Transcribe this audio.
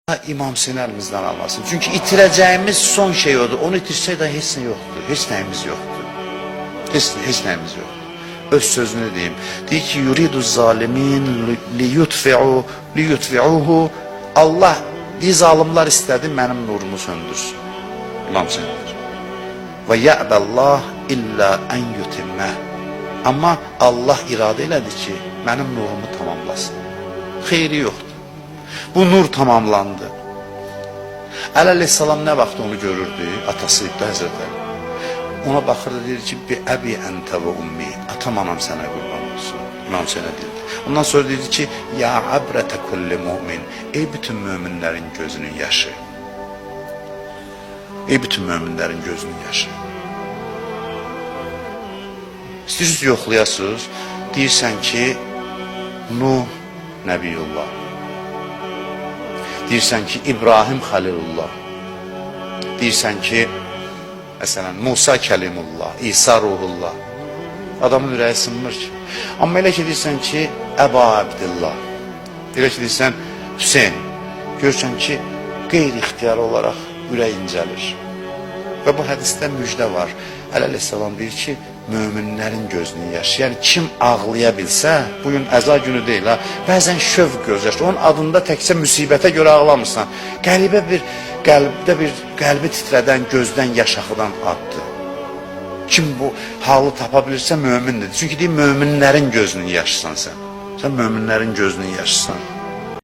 İmam Hüseyin əlimizdən almasın. Çünki itirəcəyimiz son şey odur. Onu itirsək də heç nə yoxdur. Heç nəyimiz yoxdur. Heç nəyimiz yoxdur. Öz sözünü deyim. Deyir ki, yuridu zalimin liyutfi'uhu. Allah, deyir, zalimlar istədi, mənim nurumu söndürsün. İmam Hüseyin deyir. Və yə'bəllah illə ən yutimmə. Amma Allah iradə elədi ki, mənim nurumu tamamlasın. Xeyri yoxdur. Bu nur tamamlandı. Əli əleyhissalam nə vaxt onu görürdü? Atası İbn Həzrətləri. Ona baxırdı, deyir ki, bi əbi əntə və ummi. Atam, anam sənə qurban olsun. İmam Hüseynə deyirdi. Ondan sonra deyirdi ki, ya abrətə kulli mu'min. Ey bütün möminlərin gözünün yaşı. Ey bütün möminlərin gözünün yaşı. İstəyirsiniz yoxlayasınız. Deyirsən ki, Nuh Nəbiyullah. Deyirsən ki, İbrahim Xəlilullah. Deyirsən ki, məsələn, Musa Kəlimullah, İsa Ruhullah. Adamın ürəyi sınmır ki. Amma elə ki, deyirsən ki, Əba Abdillah. Elə ki, deyirsən, Hüseyin. Görürsən ki, qeyri-ixtiyar olaraq ürək incəlir. Və bu hədisdə müjdə var. Əli əleyhissalam deyir ki, möminlərin gözünü yaşı. Yəni, kim ağlaya bilsə, bugün əza günü deyil, ha, bəzən şövq göz yaşı. Onun adında təkcə müsibətə görə ağlamırsan. Qəlbə bir, qəlbi titrədən, gözdən yaş axıdan addır. Kim bu halı tapa bilirsə, mömindir. Çünki deyir, möminlərin gözünün yaşısan sən. Sən möminlərin gözünün yaşısan.